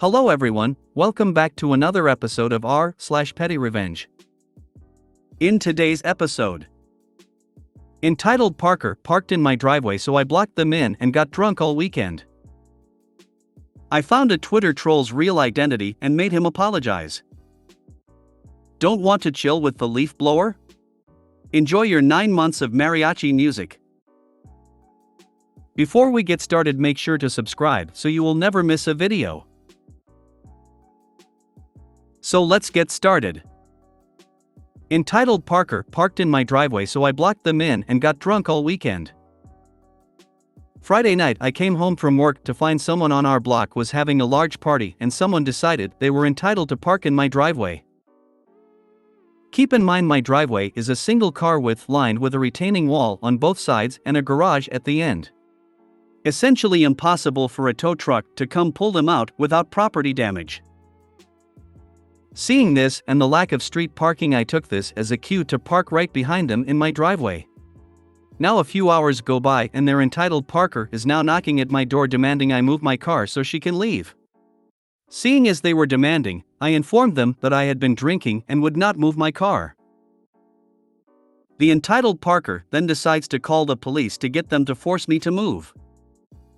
Hello everyone, welcome back to another episode of r/PettyRevenge. In today's episode, entitled Parker parked in my driveway so I blocked them in and got drunk all weekend. I found a Twitter troll's real identity and made him apologize. Don't want to chill with the leaf blower? Enjoy your 9 months of mariachi music. Before we get started, make sure to subscribe so you will never miss a video. So let's get started. Entitled Parker parked in my driveway so I blocked them in and got drunk all weekend. Friday night I came home from work to find someone on our block was having a large party and someone decided they were entitled to park in my driveway. Keep in mind my driveway is a single car width lined with a retaining wall on both sides and a garage at the end. Essentially impossible for a tow truck to come pull them out without property damage. Seeing this and the lack of street parking, I took this as a cue to park right behind them in my driveway. Now a few hours go by and their entitled Parker is now knocking at my door demanding I move my car so she can leave. Seeing as they were demanding, I informed them that I had been drinking and would not move my car. The entitled Parker then decides to call the police to get them to force me to move.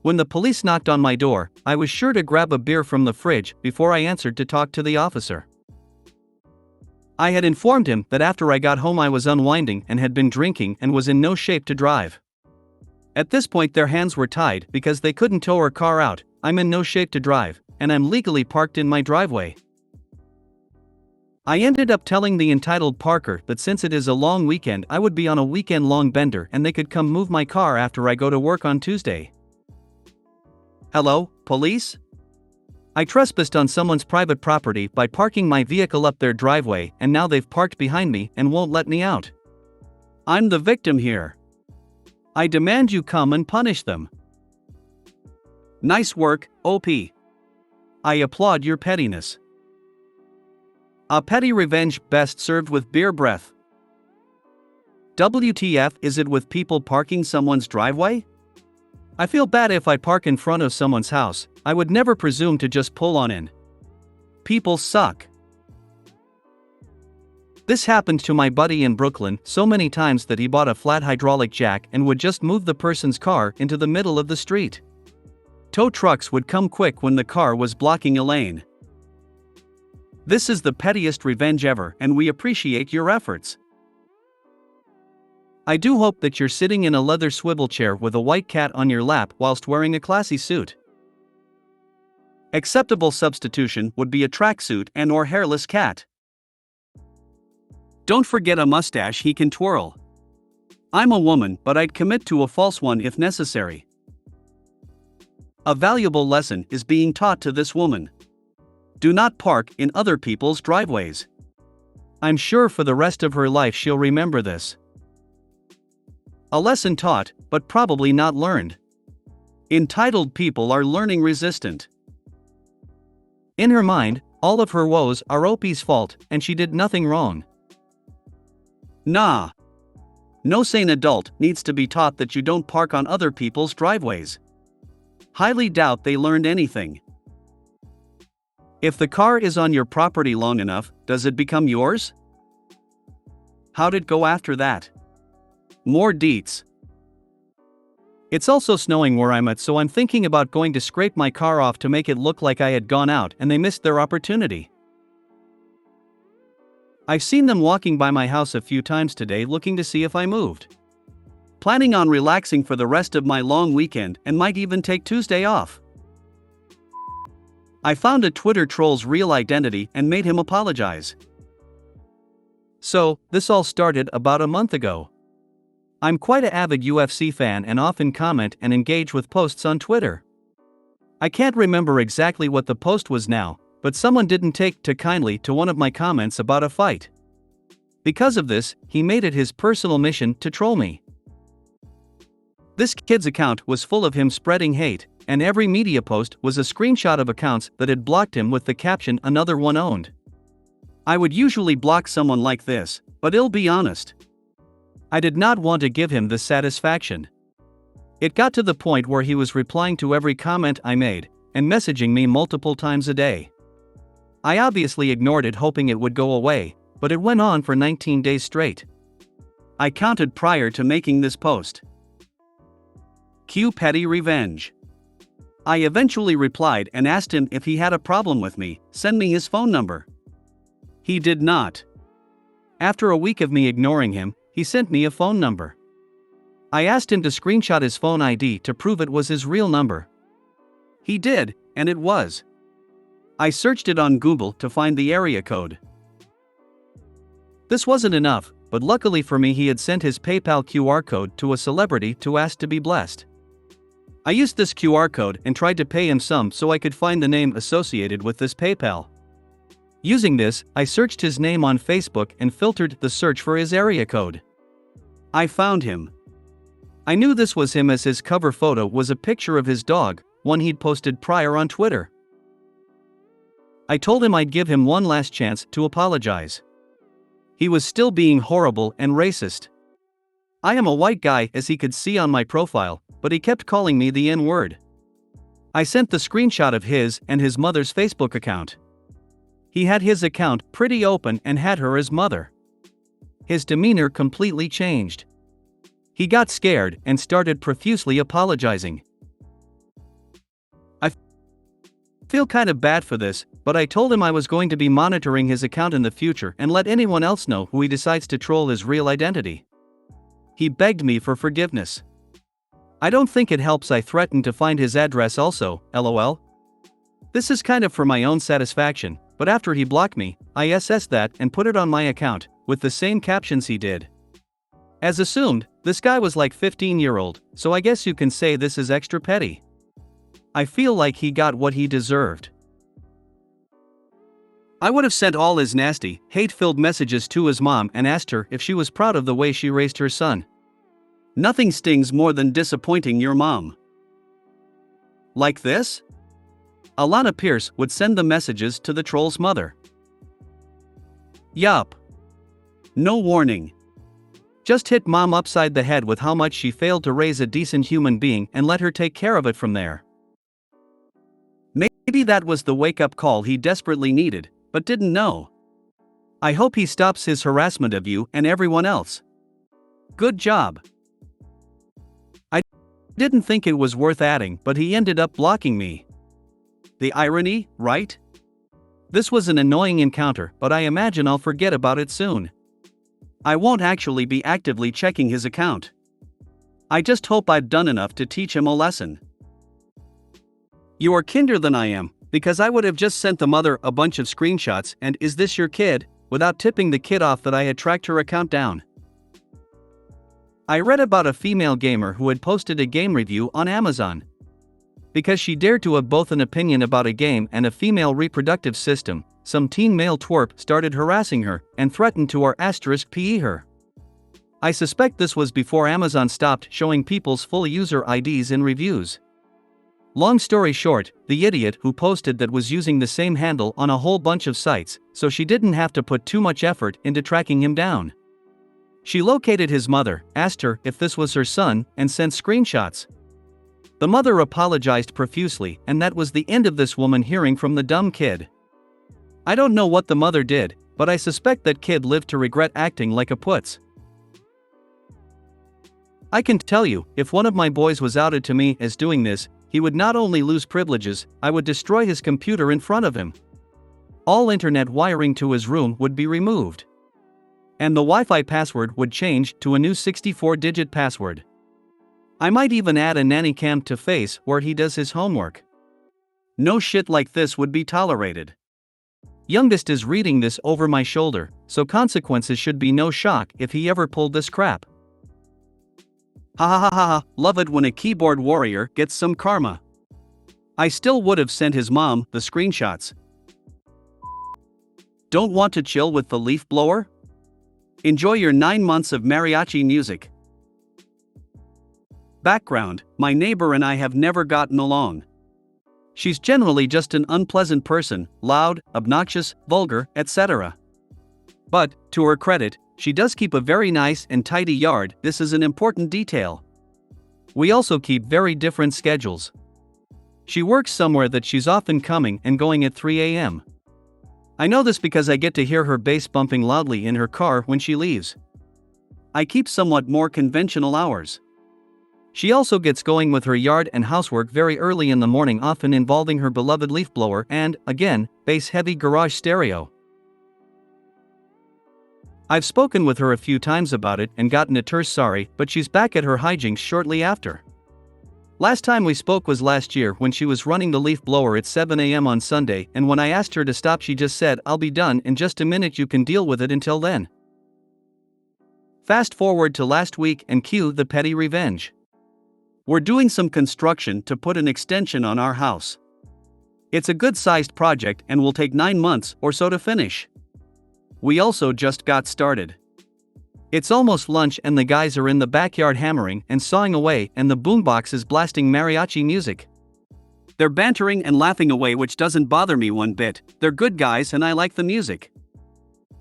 When the police knocked on my door, I was sure to grab a beer from the fridge before I answered to talk to the officer. I had informed him that after I got home I was unwinding and had been drinking and was in no shape to drive. At this point their hands were tied because they couldn't tow her car out. I'm in no shape to drive, and I'm legally parked in my driveway. I ended up telling the entitled Parker that since it is a long weekend I would be on a weekend-long bender and they could come move my car after I go to work on Tuesday. Hello, police? I trespassed on someone's private property by parking my vehicle up their driveway and now they've parked behind me and won't let me out. I'm the victim here. I demand you come and punish them. Nice work, OP. I applaud your pettiness. A petty revenge best served with beer breath. WTF is it with people parking someone's driveway? I feel bad if I park in front of someone's house. I would never presume to just pull on in. People suck. This happened to my buddy in Brooklyn so many times that he bought a flat hydraulic jack and would just move the person's car into the middle of the street. Tow trucks would come quick when the car was blocking a lane. This is the pettiest revenge ever and we appreciate your efforts. I do hope that you're sitting in a leather swivel chair with a white cat on your lap whilst wearing a classy suit. Acceptable substitution would be a tracksuit and/or hairless cat. Don't forget a mustache he can twirl. I'm a woman, but I'd commit to a false one if necessary. A valuable lesson is being taught to this woman. Do not park in other people's driveways. I'm sure for the rest of her life she'll remember this. A lesson taught, but probably not learned. Entitled people are learning resistant. In her mind, all of her woes are OP's fault and she did nothing wrong. Nah. No sane adult needs to be taught that you don't park on other people's driveways. Highly doubt they learned anything. If the car is on your property long enough, does it become yours? How'd it go after that? More deets. It's also snowing where I'm at, so I'm thinking about going to scrape my car off to make it look like I had gone out and they missed their opportunity. I've seen them walking by my house a few times today looking to see if I moved. Planning on relaxing for the rest of my long weekend and might even take Tuesday off. I found a Twitter troll's real identity and made him apologize. So, this all started about a month ago. I'm quite an avid UFC fan and often comment and engage with posts on Twitter. I can't remember exactly what the post was now, but someone didn't take too kindly to one of my comments about a fight. Because of this, he made it his personal mission to troll me. This kid's account was full of him spreading hate, and every media post was a screenshot of accounts that had blocked him with the caption "another one owned." I would usually block someone like this, but I'll be honest. I did not want to give him this satisfaction. It got to the point where he was replying to every comment I made, and messaging me multiple times a day. I obviously ignored it, hoping it would go away, but it went on for 19 days straight. I counted prior to making this post. Cue petty revenge. I eventually replied and asked him if he had a problem with me, send me his phone number. He did not. After a week of me ignoring him, he sent me a phone number. I asked him to screenshot his phone ID to prove it was his real number. He did, and it was. I searched it on Google to find the area code. This wasn't enough, but luckily for me he had sent his PayPal QR code to a celebrity to ask to be blessed. I used this QR code and tried to pay him some so I could find the name associated with this PayPal. Using this, I searched his name on Facebook and filtered the search for his area code. I found him. I knew this was him as his cover photo was a picture of his dog, one he'd posted prior on Twitter. I told him I'd give him one last chance to apologize. He was still being horrible and racist. I am a white guy, as he could see on my profile, but he kept calling me the N-word. I sent the screenshot of his and his mother's Facebook account. He had his account pretty open and had her as mother. His demeanor completely changed. He got scared and started profusely apologizing. I feel kind of bad for this, but I told him I was going to be monitoring his account in the future and let anyone else know who he decides to troll his real identity. He begged me for forgiveness. I don't think it helps I threatened to find his address also, lol. This is kind of for my own satisfaction, but after he blocked me, I assessed that and put it on my account, with the same captions he did. As assumed, this guy was like 15-year-old, so I guess you can say this is extra petty. I feel like he got what he deserved. I would have sent all his nasty, hate-filled messages to his mom and asked her if she was proud of the way she raised her son. Nothing stings more than disappointing your mom. Like this? Alana Pierce would send the messages to the troll's mother. Yup. No warning. Just hit mom upside the head with how much she failed to raise a decent human being and let her take care of it from there. Maybe that was the wake-up call he desperately needed, but didn't know. I hope he stops his harassment of you and everyone else. Good job. I didn't think it was worth adding, but he ended up blocking me. The irony, right? This was an annoying encounter, but I imagine I'll forget about it soon. I won't actually be actively checking his account. I just hope I've done enough to teach him a lesson. You are kinder than I am, because I would have just sent the mother a bunch of screenshots and "is this your kid?" without tipping the kid off that I had tracked her account down. I read about a female gamer who had posted a game review on Amazon. Because she dared to have both an opinion about a game and a female reproductive system, some teen male twerp started harassing her and threatened to *PE her. I suspect this was before Amazon stopped showing people's full user IDs in reviews. Long story short, the idiot who posted that was using the same handle on a whole bunch of sites, so she didn't have to put too much effort into tracking him down. She located his mother, asked her if this was her son, and sent screenshots. The mother apologized profusely, and that was the end of this woman hearing from the dumb kid. I don't know what the mother did, but I suspect that kid lived to regret acting like a putz. I can tell you, if one of my boys was outed to me as doing this, he would not only lose privileges, I would destroy his computer in front of him. All internet wiring to his room would be removed. And the Wi-Fi password would change to a new 64-digit password. I might even add a nanny cam to face where he does his homework. No shit like this would be tolerated. Youngest is reading this over my shoulder, so consequences should be no shock if he ever pulled this crap. Ha ha ha ha, love it when a keyboard warrior gets some karma. I still would have sent his mom the screenshots. Don't want to chill with the leaf blower? Enjoy your 9 months of mariachi music. Background: my neighbor and I have never gotten along. She's generally just an unpleasant person, loud, obnoxious, vulgar, etc. But, to her credit, she does keep a very nice and tidy yard. This is an important detail. We also keep very different schedules. She works somewhere that she's often coming and going at 3 a.m. I know this because I get to hear her bass bumping loudly in her car when she leaves. I keep somewhat more conventional hours. She also gets going with her yard and housework very early in the morning, often involving her beloved leaf blower and, again, bass-heavy garage stereo. I've spoken with her a few times about it and gotten a terse sorry, but she's back at her hijinks shortly after. Last time we spoke was last year when she was running the leaf blower at 7 a.m. on Sunday, and when I asked her to stop she just said, "I'll be done in just a minute, you can deal with it until then." Fast forward to last week and cue the petty revenge. We're doing some construction to put an extension on our house. It's a good-sized project and will take 9 months or so to finish. We also just got started. It's almost lunch and the guys are in the backyard hammering and sawing away, and the boombox is blasting mariachi music. They're bantering and laughing away, which doesn't bother me one bit. They're good guys and I like the music.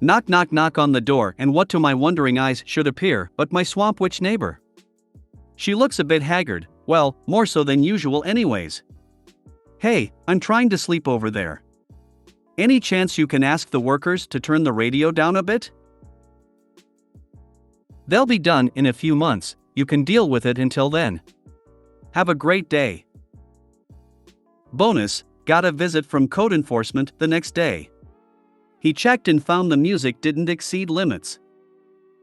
Knock knock knock on the door, and what to my wondering eyes should appear but my swamp witch neighbor. She looks a bit haggard, well, more so than usual anyways. "Hey, I'm trying to sleep over there. Any chance you can ask the workers to turn the radio down a bit? They'll be done in a few months, you can deal with it until then. Have a great day." Bonus, got a visit from code enforcement the next day. He checked and found the music didn't exceed limits.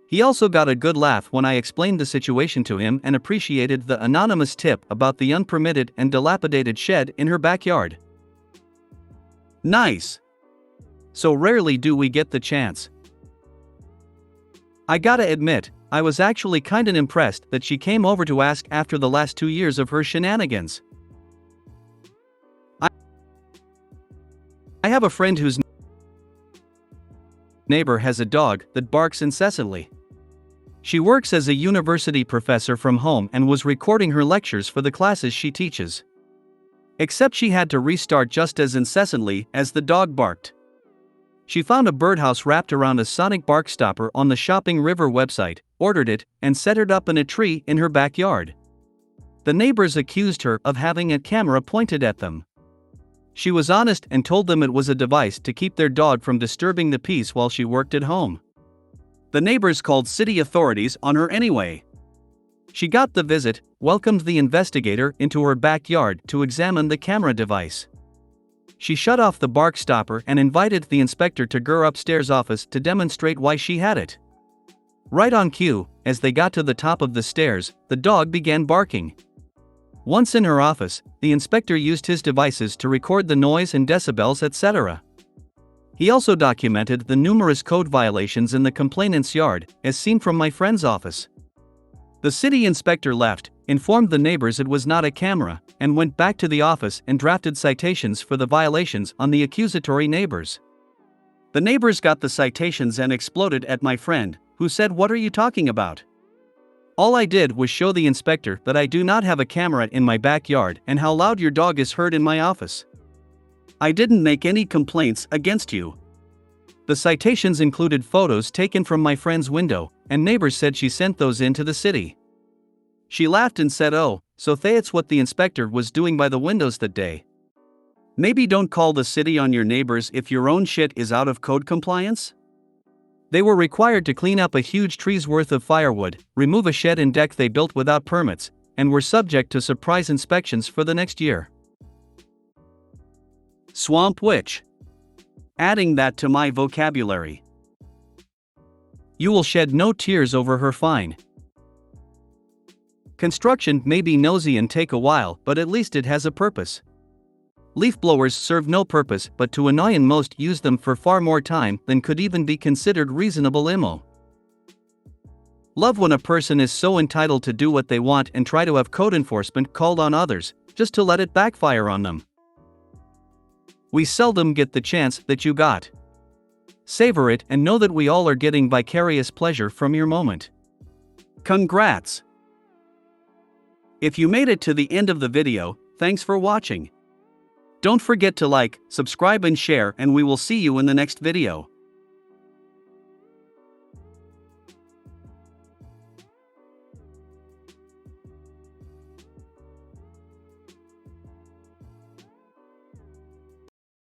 He also got a good laugh when I explained the situation to him and appreciated the anonymous tip about the unpermitted and dilapidated shed in her backyard. Nice. So rarely do we get the chance. I gotta admit, I was actually kinda impressed that she came over to ask after the last 2 years of her shenanigans. I have a friend whose neighbor has a dog that barks incessantly. She works as a university professor from home and was recording her lectures for the classes she teaches. Except she had to restart just as incessantly as the dog barked. She found a birdhouse wrapped around a sonic bark stopper on the Shopping River website, ordered it, and set it up in a tree in her backyard. The neighbors accused her of having a camera pointed at them. She was honest and told them it was a device to keep their dog from disturbing the peace while she worked at home. The neighbors called city authorities on her anyway. She got the visit, welcomed the investigator into her backyard to examine the camera device. She shut off the bark stopper and invited the inspector to her upstairs office to demonstrate why she had it. Right on cue, as they got to the top of the stairs, the dog began barking. Once in her office, the inspector used his devices to record the noise and decibels, etc. He also documented the numerous code violations in the complainant's yard, as seen from my friend's office. The city inspector left, informed the neighbors it was not a camera, and went back to the office and drafted citations for the violations on the accusatory neighbors. The neighbors got the citations and exploded at my friend, who said, "What are you talking about? All I did was show the inspector that I do not have a camera in my backyard and how loud your dog is heard in my office. I didn't make any complaints against you." The citations included photos taken from my friend's window, and neighbors said she sent those in to the city. She laughed and said, "Oh, so that's what the inspector was doing by the windows that day. Maybe don't call the city on your neighbors if your own shit is out of code compliance?" They were required to clean up a huge tree's worth of firewood, remove a shed and deck they built without permits, and were subject to surprise inspections for the next year. Swamp witch. Adding that to my vocabulary. You will shed no tears over her fine. Construction may be nosy and take a while, but at least it has a purpose. Leaf blowers serve no purpose but to annoy, and most use them for far more time than could even be considered reasonable immo. Love when a person is so entitled to do what they want and try to have code enforcement called on others, just to let it backfire on them. We seldom get the chance that you got. Savor it and know that we all are getting vicarious pleasure from your moment. Congrats! If you made it to the end of the video, thanks for watching. Don't forget to like, subscribe and share, and we will see you in the next video.